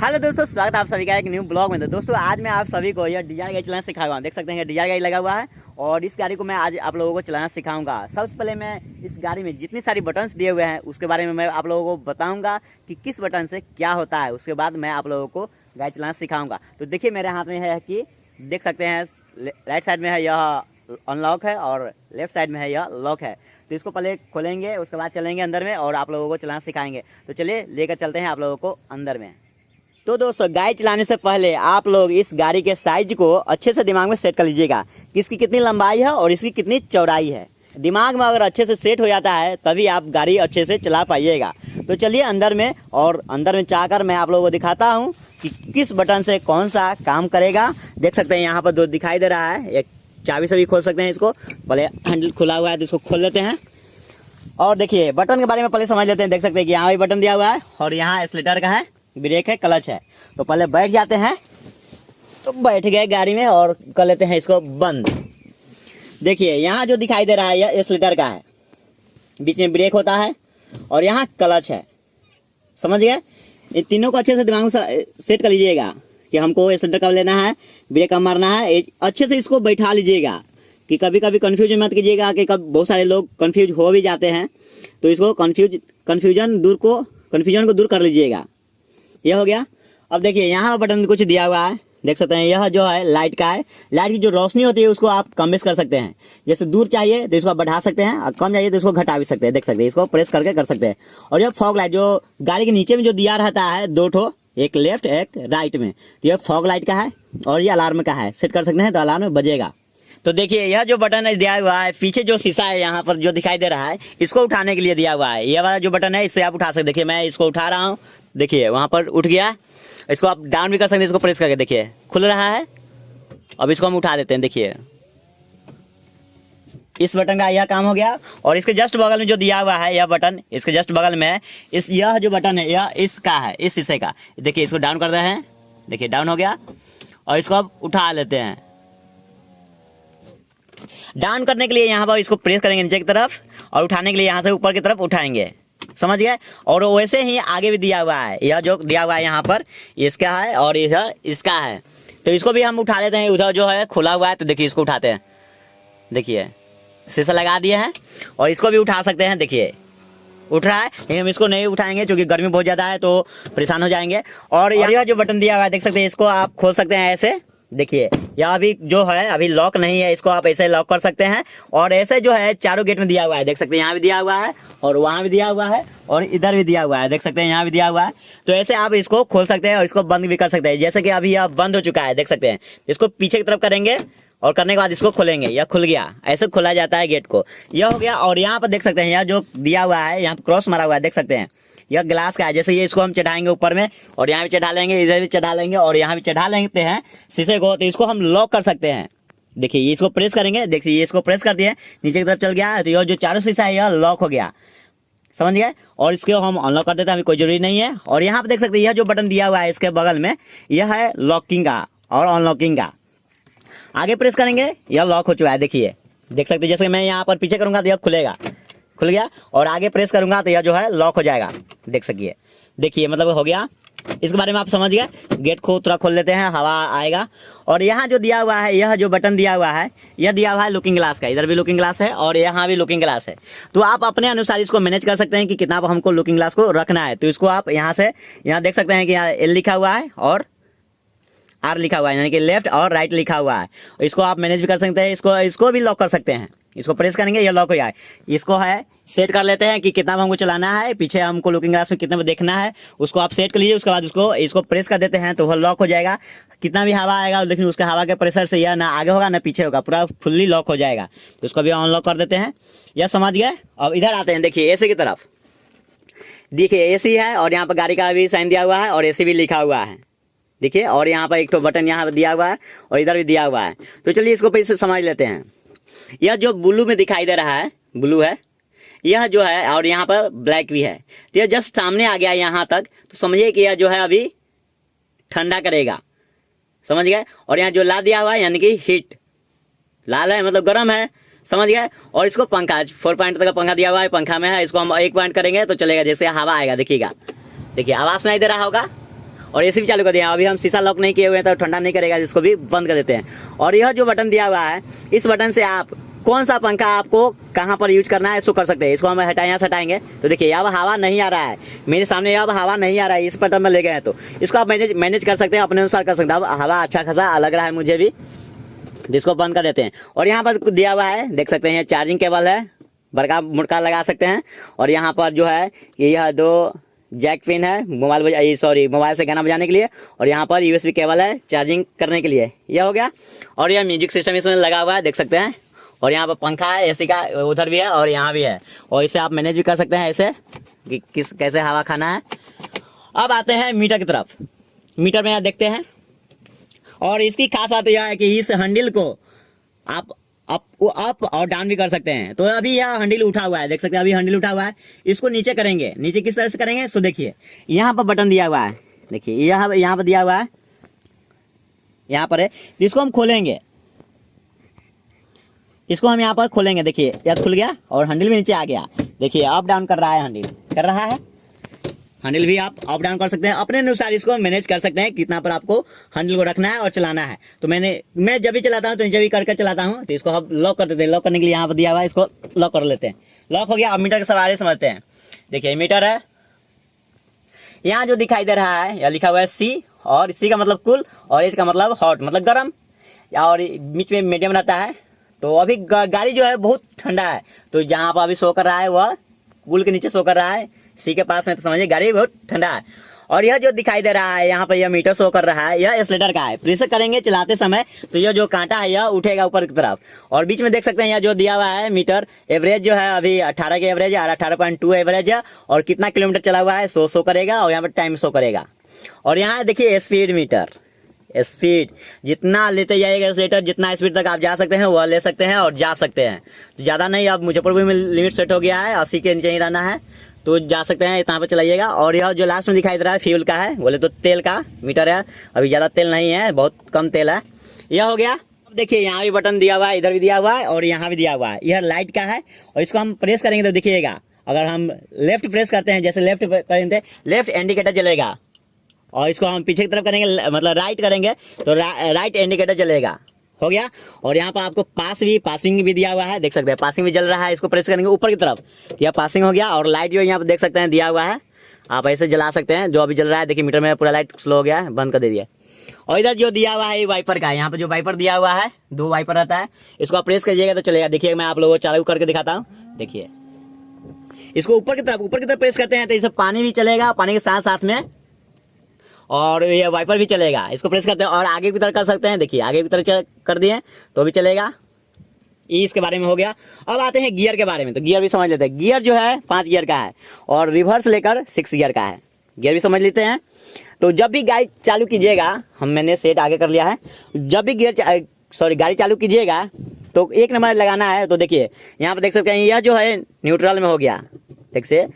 Hello दोस्तों, स्वागत है आप सभी का एक न्यू ब्लॉग में। तो दोस्तों आज मैं आप सभी को यह डिजायर गाड़ी चलाना सिखाऊंगा। देख सकते हैं डिजायर गाड़ी लगा हुआ है और इस गाड़ी को मैं आज आप लोगों को चलाना सिखाऊंगा। सबसे पहले मैं इस गाड़ी में जितनी सारी बटन्स दिए हुए हैं उसके बारे में मैं आप लोगों को बताऊंगा कि किस बटन से क्या होता है। उसके बाद मैं आप लोगों को गाड़ी चलाना सिखाऊंगा। तो देखिए मेरे हाथ में है कि देख सकते हैं राइट साइड में है यह अनलॉक है और लेफ्ट साइड में है यह लॉक है। तो इसको पहले खोलेंगे, उसके बाद चलेंगे अंदर में और आप लोगों को चलाना सिखाएंगे। तो चलिए लेकर चलते हैं आप लोगों को अंदर में। तो दोस्तों गाड़ी चलाने से पहले आप लोग इस गाड़ी के साइज को अच्छे से दिमाग में सेट कर लीजिएगा कि इसकी कितनी लंबाई है और इसकी कितनी चौड़ाई है। दिमाग में अगर अच्छे से सेट हो जाता है तभी आप गाड़ी अच्छे से चला पाइएगा। तो चलिए अंदर में चाहकर मैं आप लोगों को दिखाता हूँ कि किस बटन से कौन सा काम करेगा। देख सकते हैं यहाँ पर दो दिखाई दे रहा है, एक चाबी से भी खोल सकते हैं इसको। पहले हैंडल खुला हुआ है तो इसको खोल लेते हैं और देखिए बटन के बारे में पहले समझ लेते हैं। देख सकते हैं कि यहाँ भी बटन दिया हुआ है और यहाँ एक्सीलरेटर का है, ब्रेक है, क्लच है। तो पहले बैठ जाते हैं, तो बैठ गए गाड़ी में और कर लेते हैं इसको बंद। देखिए यहाँ जो दिखाई दे रहा है यह एक्सीलरेटर का है, बीच में ब्रेक होता है और यहाँ क्लच है। समझ गए? इन तीनों को अच्छे से दिमाग में सेट कर लीजिएगा कि हमको एक्सीलरेटर कब लेना है, ब्रेक कब मारना है। अच्छे से इसको बैठा लीजिएगा कि कभी कभी कन्फ्यूज मत कीजिएगा कि कब बहुत सारे लोग कन्फ्यूज हो भी जाते हैं। तो इसको कन्फ्यूजन को दूर कर लीजिएगा। यह हो गया। अब देखिए यहाँ बटन कुछ दिया हुआ है, देख सकते हैं। यह जो है लाइट का है, लाइट की जो रोशनी होती है उसको आप कम बेस कर सकते हैं। जैसे दूर चाहिए तो इसको आप बढ़ा सकते हैं और कम चाहिए तो इसको घटा भी सकते हैं। देख सकते हैं, इसको प्रेस करके कर सकते हैं। और यह फॉग लाइट जो गाड़ी के नीचे में जो दिया रहता है दो ठो, एक लेफ्ट एक राइट में, तो यह फॉग लाइट का है और ये अलार्म का है। सेट कर सकते हैं तो अलार्म बजेगा। तो देखिए यह जो बटन है दिया हुआ है, पीछे जो शीशा है यहाँ पर जो दिखाई दे रहा है, इसको उठाने के लिए दिया हुआ है। यह वाला जो बटन है इससे आप उठा सकते। देखिए मैं इसको उठा रहा हूँ, देखिए वहाँ पर उठ गया। इसको आप डाउन भी कर सकते हैं, इसको प्रेस करके देखिए खुल रहा है। अब इसको हम उठा देते हैं। देखिए इस बटन का यह काम हो गया। और इसके जस्ट बगल में जो दिया हुआ है यह बटन, इसके जस्ट बगल में यह जो बटन है यह इसका है, इस शीशे का। देखिए इसको डाउन कर रहे हैं, देखिए डाउन हो गया। और इसको अब उठा लेते हैं। डाउन करने के लिए यहाँ पर इसको प्रेस करेंगे नीचे की तरफ और उठाने के लिए यहाँ से ऊपर की तरफ उठाएंगे। समझ गए? और वैसे ही आगे भी दिया हुआ है, यह जो दिया हुआ है यहाँ पर इसका है और यह इसका है। तो इसको भी हम उठा लेते हैं। उधर जो है खुला हुआ है तो देखिए इसको उठाते हैं। देखिए शीशा लगा दिए हैं और इसको भी उठा सकते हैं। देखिए उठ रहा है, लेकिन हम इसको नहीं उठाएंगे क्योंकि गर्मी बहुत ज़्यादा है तो परेशान हो जाएंगे। और यह जो बटन दिया हुआ है देख सकते हैं, इसको आप खोल सकते हैं ऐसे। देखिए यह अभी जो है अभी लॉक नहीं है, इसको आप ऐसे लॉक कर सकते हैं। और ऐसे जो है चारों गेट में दिया हुआ है, देख सकते हैं यहाँ भी दिया हुआ है और वहाँ भी दिया हुआ है और इधर भी दिया हुआ है। देख सकते हैं यहाँ भी दिया हुआ है। तो ऐसे आप इसको खोल सकते हैं और इसको बंद भी कर सकते हैं। जैसे कि अभी यह बंद हो चुका है, देख सकते हैं। इसको पीछे की तरफ करेंगे और करने के बाद इसको खोलेंगे, यह खुल गया। ऐसे खोला जाता है गेट को, यह हो गया। और यहाँ पर देख सकते हैं यह जो दिया हुआ है यहाँ पर क्रॉस मारा हुआ है, देख सकते हैं यह ग्लास का है। जैसे ये इसको हम चढ़ाएंगे ऊपर में और यहाँ भी चढ़ा लेंगे, इधर भी चढ़ा लेंगे और यहाँ भी चढ़ा लेते हैं शीशे को, तो इसको हम लॉक कर सकते हैं। देखिए ये इसको प्रेस करेंगे, देखिए ये इसको प्रेस कर दिए, नीचे की तरफ चल गया तो यह जो चारों शीशा है यह लॉक हो गया। समझ गए? और इसको हम अनलॉक कर देते हैं, हमें कोई जरूरी नहीं है। और यहाँ पर देख सकते हैं यह जो बटन दिया हुआ है इसके बगल में यह है लॉकिंग का और अनलॉकिंग का। आगे प्रेस करेंगे यह लॉक हो चुका है। देखिए देख सकते हैं, जैसे मैं यहाँ पर पीछे करूँगा तो यह खुलेगा, खुल गया। और आगे प्रेस करूंगा तो यह जो है लॉक हो जाएगा। देख सकिए, देखिए मतलब हो गया। इसके बारे में आप समझ गए। गेट को थोड़ा खोल लेते हैं, हवा आएगा। और यहाँ जो दिया हुआ है, यह जो बटन दिया हुआ है यह दिया हुआ है लुकिंग ग्लास का। इधर भी लुकिंग ग्लास है और यहाँ भी लुकिंग ग्लास है। तो आप अपने अनुसार इसको मैनेज कर सकते हैं कि कितना हमको लुकिंग ग्लास को रखना है। तो इसको आप यहाँ से यहाँ देख सकते हैं कि यहाँ एल लिखा हुआ है और आर लिखा हुआ है, यानी कि लेफ्ट और राइट लिखा हुआ है। इसको आप मैनेज भी कर सकते हैं। इसको भी लॉक कर सकते हैं। इसको प्रेस करेंगे ये लॉक हो जाए। इसको है सेट कर लेते हैं कि कितना हमको चलाना है, पीछे हमको लुकिंग ग्लास में कितना देखना है, उसको आप सेट कर लीजिए। उसके बाद इसको प्रेस कर देते हैं तो वह लॉक हो जाएगा। कितना भी हवा आएगा लेकिन उसके हवा के प्रेशर से यह ना आगे होगा ना पीछे होगा, पूरा फुल्ली लॉक हो जाएगा। तो इसको भी अनलॉक कर देते हैं। यह समझ गए? अब इधर आते हैं, देखिए एसी की तरफ। देखिए एसी है और यहाँ पर गाड़ी का भी साइन दिया हुआ है और एसी भी लिखा हुआ है। देखिए और यहाँ पर एक तो बटन यहाँ पर दिया हुआ है और इधर भी दिया हुआ है। तो चलिए इसको फिर से समझ लेते हैं। यह जो ब्लू में दिखाई दे रहा है, ब्लू है यह जो है, और यहाँ पर ब्लैक भी है। तो यह जस्ट सामने आ गया यहाँ तक, तो समझिए कि यह जो है अभी ठंडा करेगा। समझ गए? और यहाँ जो लाल दिया हुआ है यानी कि हीट, लाल है मतलब गर्म है। समझ गए? और इसको पंखा 4 पॉइंट तक का पंखा दिया हुआ है, पंखा में है। इसको हम 1 पॉइंट करेंगे तो चलेगा, जैसे हवा आएगा देखिएगा। देखिए आवाज़ सुनाई दे रहा होगा। और एसी भी चालू कर दिया। अभी हम शीशा लॉक नहीं किए हुए हैं तो ठंडा नहीं करेगा, इसको भी बंद कर देते हैं। और यह जो बटन दिया हुआ है, इस बटन से आप कौन सा पंखा आपको कहाँ पर यूज करना है इसको कर सकते हैं। इसको हम यहाँ से हटाएंगे तो देखिए अब हवा नहीं आ रहा है मेरे सामने, अब हवा नहीं आ रहा है। इस बटन में ले गए हैं तो इसको आप मैनेज कर सकते हैं, अपने अनुसार कर सकते हैं। अब हवा अच्छा खासा लग रहा है मुझे भी, जिसको बंद कर देते हैं। और यहाँ पर दिया हुआ है, देख सकते हैं, चार्जिंग केबल है, बड़का मुड़का लगा सकते हैं। और यहाँ पर जो है यह 2 जैक पिन है मोबाइल से गाना बजाने के लिए। और यहाँ पर USB केबल है चार्जिंग करने के लिए। यह हो गया। और यह म्यूजिक सिस्टम इसमें लगा हुआ है, देख सकते हैं। और यहाँ पर पंखा है AC का, उधर भी है और यहाँ भी है। और इसे आप मैनेज भी कर सकते हैं ऐसे कि कैसे हवा खाना है। अब आते हैं मीटर की तरफ। मीटर में देखते हैं। और इसकी खास बात यह है कि इस हैंडल को आप अप और डाउन भी कर सकते हैं। तो अभी यह हैंडल उठा हुआ है, देख सकते हैं, अभी हैंडल उठा हुआ है। इसको नीचे करेंगे, नीचे किस तरह से करेंगे सो देखिए, यहाँ पर बटन दिया हुआ है, देखिए यहाँ पर दिया हुआ है, यहाँ पर है। इसको हम खोलेंगे, इसको हम यहाँ पर खोलेंगे, देखिए यह खुल गया और हैंडल भी नीचे आ गया। देखिए अप डाउन कर रहा है, हैंडल कर रहा है। हैंडल भी आप अप डाउन कर सकते हैं, अपने अनुसार इसको मैनेज कर सकते हैं कितना पर आपको हैंडल को रखना है और चलाना है। तो मैं जब भी चलाता हूँ तो जब भी करके चलाता हूँ। तो इसको हम लॉक कर देते हैं। लॉक करने के लिए यहाँ पर दिया हुआ है, इसको लॉक कर लेते हैं। लॉक हो गया। अब मीटर के सवारी समझते हैं। देखिए मीटर है, यहाँ जो दिखाई दे रहा है यह लिखा हुआ है C, और C का मतलब कूल और H का मतलब हॉट, मतलब गर्म, और बीच में मीडियम रहता है। तो अभी गाड़ी जो है बहुत ठंडा है, तो जहाँ पर अभी शो कर रहा है वह कूल के नीचे शो कर रहा है, C के पास में, तो समझिए गाड़ी बहुत ठंडा है। और यह जो दिखाई दे रहा है यहाँ पर यह मीटर शो कर रहा है, यह एक्सीलेटर का है। प्रेशर करेंगे चलाते समय तो यह जो कांटा है यह उठेगा ऊपर की तरफ। और बीच में देख सकते हैं यह जो दिया हुआ है मीटर, एवरेज जो है अभी 18 के एवरेज है और 18.2 एवरेज है। और कितना किलोमीटर चला हुआ है शो करेगा, और यहाँ पर टाइम शो करेगा। और यहाँ देखिए स्पीड मीटर, स्पीड जितना लेते जाइएगा एक्सीलेटर, जितना स्पीड तक आप जा सकते हैं वह ले सकते हैं और जा सकते हैं। तो ज़्यादा नहीं, अब मुजफ्फरपुर में लिमिट सेट हो गया है, 80 के नीचे ही रहना है, तो जा सकते हैं, इतना पर चलाइएगा। और यह जो लास्ट में दिखाई दे रहा है फ्यूल का है, बोले तो तेल का मीटर है। अभी ज़्यादा तेल नहीं है, बहुत कम तेल है। यह हो गया। अब देखिए यहाँ भी बटन दिया हुआ है, इधर भी दिया हुआ है और यहाँ भी दिया हुआ है। यह लाइट का है और इसको हम प्रेस करेंगे तो देखिएगा, अगर हम लेफ्ट प्रेस करते हैं, जैसे लेफ्ट करेंगे लेफ्ट इंडिकेटर जलेगा। और इसको हम पीछे की तरफ करेंगे, मतलब राइट करेंगे तो राइट इंडिकेटर जलेगा। हो गया। और यहाँ पर आपको पासिंग भी दिया हुआ है, देख सकते हैं पासिंग भी जल रहा है। इसको प्रेस करेंगे ऊपर की तरफ, यह पासिंग हो गया। और लाइट जो यहाँ पर देख सकते हैं दिया हुआ है, आप ऐसे जला सकते हैं। जो अभी जल रहा है देखिए मीटर में पूरा लाइट स्लो हो गया है, बंद कर दे दिया। और इधर जो दिया हुआ है वाइपर का है, यहाँ पर जो वाइपर दिया हुआ है 2 वाइपर रहता है, इसको आप प्रेस करिएगा तो चलेगा। देखिए मैं आप लोगों को चालू करके दिखाता हूँ। देखिए इसको ऊपर की तरफ प्रेस करते हैं तो इससे पानी भी चलेगा, पानी के साथ साथ में और ये वाइपर भी चलेगा। इसको प्रेस करते हैं और आगे की तरफ कर सकते हैं। देखिए आगे की तरफ कर दिए तो भी चलेगा। इसके बारे में हो गया। अब आते हैं गियर के बारे में, तो गियर भी समझ लेते हैं। गियर जो है 5 गियर का है और रिवर्स लेकर 6 गियर का है। गियर भी समझ लेते हैं। तो जब भी गाड़ी चालू कीजिएगा, मैंने सेट आगे कर लिया है, जब भी गाड़ी चालू कीजिएगा तो 1 नंबर लगाना है। तो देखिए यहाँ पर देख सकते हैं यह जो है न्यूट्रल में हो गया, देख से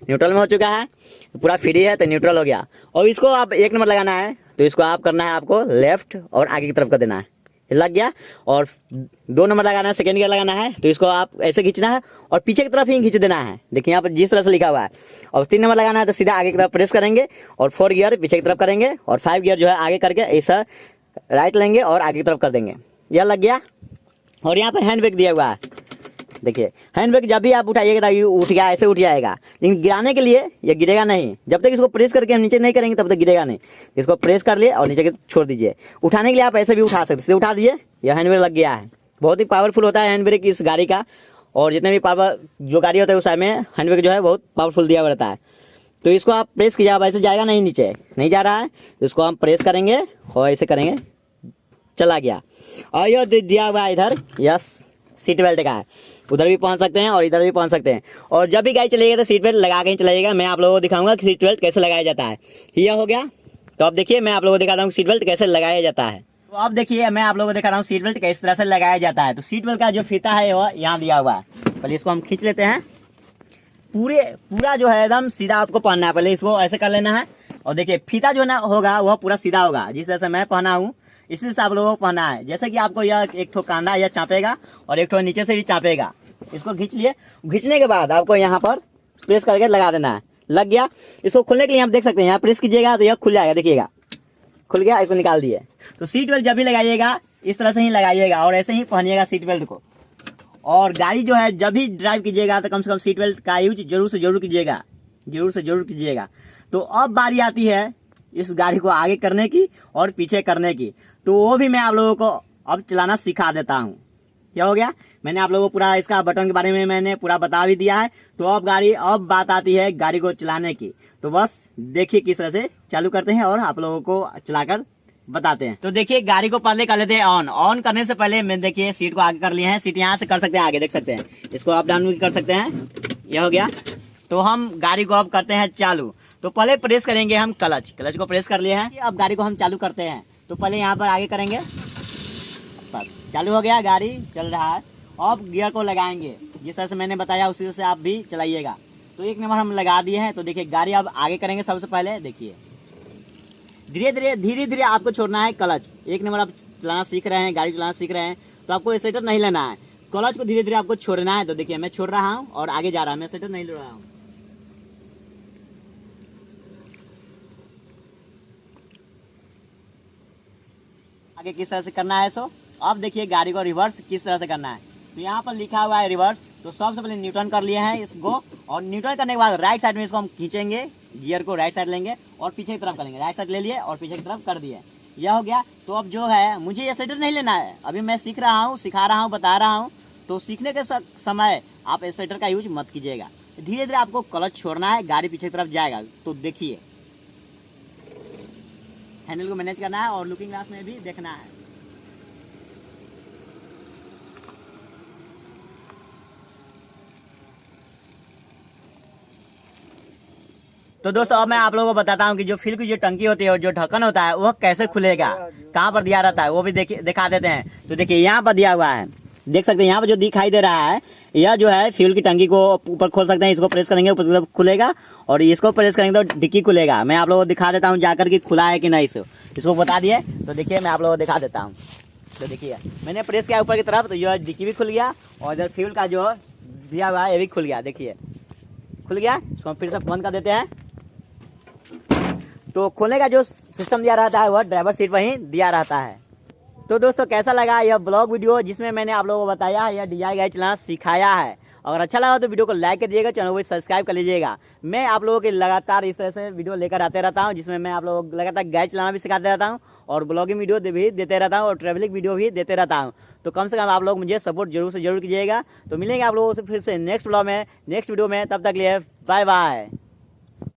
न्यूट्रल में हो चुका है, पूरा फ्री है तो न्यूट्रल हो गया। और इसको आप 1 नंबर लगाना है तो इसको आप करना है, आपको लेफ्ट और आगे की तरफ कर देना है, लग गया। और 2 नंबर लगाना है, सेकेंड गियर लगाना है तो इसको आप ऐसे खींचना है और पीछे की तरफ ही खींच देना है। देखिए यहाँ पर जिस तरह से लिखा हुआ है। और 3 नंबर लगाना है तो सीधा आगे की तरफ प्रेस करेंगे और 4 गियर पीछे की तरफ करेंगे और 5 गियर जो है आगे करके ऐसा राइट लेंगे और आगे की तरफ कर देंगे, यह लग गया। और यहाँ पर हैंड ब्रेक दिया हुआ है, देखिए हैंड ब्रेक जब भी आप उठाइएगा तो ये उठ गया, ऐसे उठ जाएगा। लेकिन गिराने के लिए ये गिरेगा नहीं, जब तक इसको प्रेस करके हम नीचे नहीं करेंगे तब तक गिरेगा नहीं। इसको प्रेस कर लिए और नीचे के छोड़ दीजिए। उठाने के लिए आप ऐसे भी उठा सकते हैं, इसे उठा दीजिए, यह हैंड ब्रेक लग गया है। बहुत ही पावरफुल होता है हैंड ब्रेक इस गाड़ी का। और जितने भी पावर जो गाड़ी होता है उस में हैंड ब्रेक जो है बहुत पावरफुल दिया हुआ रहता है। तो इसको आप प्रेस कीजिए, आप ऐसे जाएगा नहीं, नीचे नहीं जा रहा है, तो इसको हम प्रेस करेंगे और ऐसे करेंगे, चला गया। और यह दिया हुआ है इधर, यस सीट बेल्ट का है, उधर भी पहुंच सकते हैं और इधर भी पहुंच सकते हैं। और जब भी गाड़ी चलेगा तो सीट बेल्ट लगा के ही चलाइएगा। मैं आप लोगों को दिखाऊंगा कि सीट बेल्ट कैसे लगाया जाता है। यह हो गया। तो अब देखिए मैं आप लोगों को दिखाता हूँ सीट बेल्ट कैसे लगाया जाता है। तो अब देखिए मैं आप लोगों को दिखा रहा हूँ सीट बेल्ट किस तरह से लगाया जाता है। तो सीट बेल्ट का जो फीता है वह यहाँ दिया हुआ है, पहले इसको हम खींच लेते हैं। पूरा जो है एकदम सीधा आपको पहनना है, पहले इसको ऐसे कर लेना है। और देखिए फीता जो ना होगा वह पूरा सीधा होगा, जिस तरह से मैं पहना हूँ इसी से आप लोगों को पहना है। जैसे कि आपको यह एक ठो कांधा यह चापेगा और एक ठो नीचे से भी चापेगा। इसको खींच लिए, खींचने के बाद आपको यहाँ पर प्रेस करके लगा देना है, लग गया। इसको खोलने के लिए आप देख सकते हैं, यहाँ प्रेस कीजिएगा तो यह खुल जाएगा, देखिएगा खुल गया, इसको निकाल दिए। तो सीट बेल्ट जब भी लगाइएगा इस तरह से ही लगाइएगा और ऐसे ही पहनिएगा सीट बेल्ट को। और गाड़ी जो है जब भी ड्राइव कीजिएगा तो कम से कम सीट बेल्ट का यूज जरूर से जरूर कीजिएगा, जरूर से जरूर कीजिएगा। तो अब बारी आती है इस गाड़ी को आगे करने की और पीछे करने की, तो वो भी मैं आप लोगों को अब चलाना सिखा देता हूँ। क्या हो गया, मैंने आप लोगों को पूरा इसका बटन के बारे में मैंने पूरा बता भी दिया है। तो अब बात आती है गाड़ी को चलाने की। तो बस देखिए किस तरह से चालू करते हैं और आप लोगों को चलाकर बताते हैं। तो देखिए गाड़ी को पहले कर लेते हैं ऑन करने से पहले मैं देखिए सीट को आगे कर लिए हैं। सीट यहाँ से कर सकते हैं आगे, देख सकते हैं, इसको अप डाउन भी कर सकते हैं। यह हो गया। तो हम गाड़ी को अब करते हैं चालू। तो पहले प्रेस करेंगे हम क्लच को प्रेस कर लिए हैं। अब गाड़ी को हम चालू करते हैं। तो पहले यहाँ पर आगे करेंगे, बस चालू हो गया, गाड़ी चल रहा है। अब गियर को लगाएंगे जिस तरह से मैंने बताया उसी तरह से आप भी चलाइएगा। तो 1 नंबर हम लगा दिए हैं। तो देखिए गाड़ी अब आगे करेंगे। सबसे पहले देखिए धीरे धीरे आपको छोड़ना है क्लच। 1 नंबर आप चलाना सीख रहे हैं, गाड़ी चलाना सीख रहे हैं, तो आपको एक्सीलेटर नहीं लेना है, क्लच को धीरे धीरे आपको छोड़ना है। तो देखिए मैं छोड़ रहा हूँ और आगे जा रहा है, मैं एक्सीलेटर नहीं ले रहा हूँ। आगे किस तरह से करना है सो अब देखिए गाड़ी को रिवर्स किस तरह से करना है। तो यहाँ पर लिखा हुआ है रिवर्स। तो सबसे पहले न्यूट्रन कर लिए हैं इसको, और न्यूट्रन करने के बाद राइट साइड में इसको हम खींचेंगे, गियर को राइट साइड लेंगे और पीछे की तरफ करेंगे। राइट साइड ले लिए और पीछे की तरफ कर दिए, यह हो गया। तो अब जो है मुझे एक्सीलेटर नहीं लेना है, अभी मैं सीख रहा हूँ, सिखा रहा हूँ, बता रहा हूँ। तो सीखने के समय आप एक्सीलेटर का यूज मत कीजिएगा, धीरे धीरे आपको क्लच छोड़ना है, गाड़ी पीछे की तरफ जाएगा। तो देखिए हैंडल को मैनेज करना है और लुकिंग ग्लास में भी देखना है। तो दोस्तों अब मैं आप लोगों को बताता हूँ कि जो फ्यूल की जो टंकी होती है और जो ढक्कन होता है वह कैसे खुलेगा, कहाँ पर दिया रहता है वो भी दिखा देते हैं। तो देखिए यहाँ पर दिया हुआ है, देख सकते हैं यहाँ पर जो दिखाई दे रहा है, यह जो है फ्यूल की टंकी को ऊपर खोल सकते हैं। इसको प्रेस करेंगे ऊपर की तरफ खुलेगा और इसको प्रेस करेंगे तो डिक्की खुलेगा। मैं आप लोगों को दिखा देता हूँ जाकर कि खुला है कि नहीं, इसको बता दिए। तो देखिए मैं आप लोगों को दिखा देता हूँ। तो देखिए मैंने प्रेस किया ऊपर की तरफ, तो यह डिक्की भी खुल गया और इधर फ्यूल का जो दिया हुआ है ये भी खुल गया। देखिए खुल गया, इसको फिर से बंद कर देते हैं। तो खोलने का जो सिस्टम दिया रहता है वह ड्राइवर सीट पर ही दिया रहता है। तो दोस्तों कैसा लगा यह ब्लॉग वीडियो जिसमें मैंने आप लोगों को बताया यह DIY गाड़ी चलाना सिखाया है। अगर अच्छा लगा तो वीडियो को लाइक कर दीजिएगा, चैनल को सब्सक्राइब कर लीजिएगा। मैं आप लोगों के लगातार इस तरह से वीडियो लेकर आते रहता हूं जिसमें मैं आप लोगों को लगातार गाड़ी चलाना भी सिखाते रहता हूं और ब्लॉगिंग वीडियो भी देते रहता हूं और ट्रैवलिंग वीडियो भी देते रहता हूं। तो कम से कम आप लोग मुझे सपोर्ट जरूर से जरूर कीजिएगा। तो मिलेंगे आप लोगों से फिर से नेक्स्ट ब्लॉग में, नेक्स्ट वीडियो में। तब तक लिए बाय बाय।